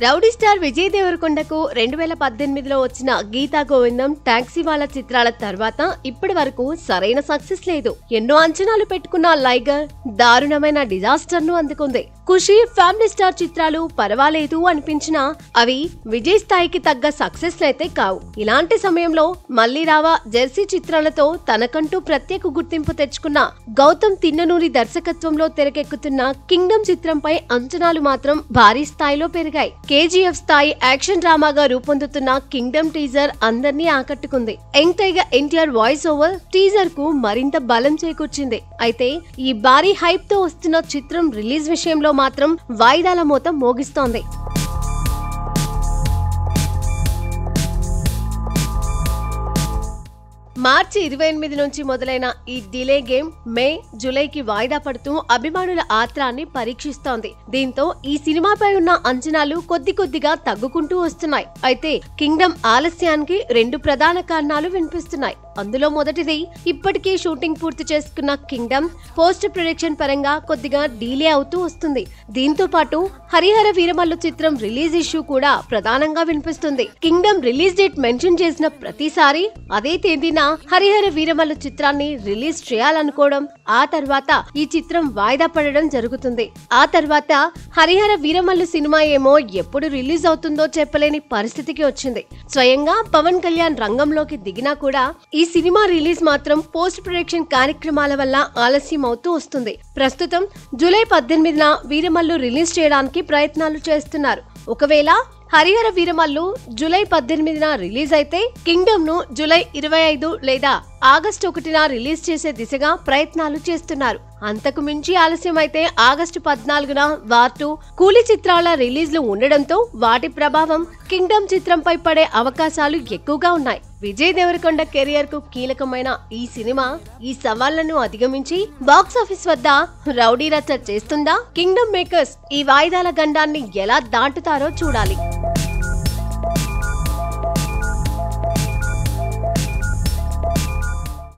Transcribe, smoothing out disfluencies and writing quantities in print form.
Rowdy star Vijay దేవరకొండకు 2018లో వచ్చిన గీతా గోవిందం, taxi వాలా చిత్రాల తర్వాత ఇప్పటి వరకు సరైన సక్సెస్ లేదు. ఎన్నో అంచనాలు పెట్టుకున్న లైగర్ దారుణమైన డిజాస్టర్ ను అందుకుంది. ఖుషి, ఫ్యామిలీ స్టార్ చిత్రాలు పర్వాలేదు అనిపించినా అవి విజయ్ స్థాయికి తగ్గ సక్సెస్ అయితే కావు. ఇలాంటి సమయంలో మళ్లీ రావా, జెర్సీ చిత్రాలతో తనకంటూ ప్రత్యేక గుర్తింపు తెచ్చుకున్న గౌతమ్ తిన్ననూరి దర్శకత్వంలో తెరకెక్కుతున్న కింగ్డమ్ చిత్రంపై అంచనాలు మాత్రం భారీ స్థాయిలో పెరిగాయి. కేజీఎఫ్ స్థాయి యాక్షన్ డ్రామాగా రూపొందుతున్న కింగ్డమ్ టీజర్ అందర్నీ ఆకట్టుకుంది. Young tiger NTR voice over teaser కు మరింత బలం చేకూర్చింది. అయితే ఈ భారీ హైప్ తో వస్తున్న చిత్రం రిలీజ్ విషయంలో మాత్రం వాయిదాల మోత మోగిస్తోంది. మార్చి 28 నుంచి మొదలైన ఈ డిలే గేమ్ మే, జూలైకి వాయిదా పడుతూ అభిమానుల ఆత్రాన్ని పరీక్షిస్తోంది. దీంతో ఈ సినిమాపై ఉన్న అంచనాలు కొద్దిగా తగ్గుకుంటూ వస్తున్నాయి. అయితే కింగ్డమ్ ఆలస్యానికి 2 ప్రధాన కారణాలు వినిపిస్తున్నాయి. అందులో మొదటిది, ఇప్పటికే షూటింగ్ పూర్తి చేసుకున్న కింగ్డమ్ పోస్ట్ ప్రొడక్షన్ పరంగా కొద్దిగా డీలే అవుతూ వస్తుంది. దీంతో పాటు హరిహర వీరమల్లు చిత్రం రిలీజ్ ఇష్యూ కూడా ప్రధానంగా వినిపిస్తుంది. కింగ్డమ్ రిలీజ్ డేట్ మెన్షన్ చేసిన ప్రతిసారి అదే తేదీన హరిహర వీరమల్లు చిత్రాన్ని రిలీజ్ చేయాలనుకోవడం, ఆ తర్వాత ఈ చిత్రం వాయిదా పడడం జరుగుతుంది. ఆ తర్వాత హరిహర వీరమల్లు సినిమా ఏమో ఎప్పుడు రిలీజ్ అవుతుందో చెప్పలేని పరిస్థితికి వచ్చింది. స్వయంగా పవన్ కళ్యాణ్ రంగంలోకి దిగినా కూడా ఈ సినిమా రిలీజ్ మాత్రం పోస్ట్ ప్రొడక్షన్ కార్యక్రమాల వల్ల ఆలస్యం అవుతూ వస్తుంది. ప్రస్తుతం జూలై 18న వీరమల్లు రిలీజ్ చేయడానికి ప్రయత్నాలు చేస్తున్నారు. ఒకవేళ హరిహర వీరమల్లు జూలై 18న రిలీజ్ అయితే కింగ్డమ్ ను జూలై 25 లేదా ఆగస్టు 1న రిలీజ్ చేసే దిశగా ప్రయత్నాలు చేస్తున్నారు. అంతకు మించి ఆలస్యం అయితే ఆగస్టు 14న వార్ 2, కూలీ చిత్రాల రిలీజ్లు ఉండడంతో వాటి ప్రభావం కింగ్డమ్ చిత్రంపై పడే అవకాశాలు ఎక్కువగా ఉన్నాయి. విజయ్ దేవరకొండ కెరియర్ కు కీలకమైన ఈ సినిమా ఈ సవాళ్లను అధిగమించి బాక్సాఫీస్ వద్ద రౌడీ రచ్చ చేస్తుందా? కింగ్డమ్ మేకర్స్ ఈ వాయిదాల గండాన్ని ఎలా దాటుతారో చూడాలి.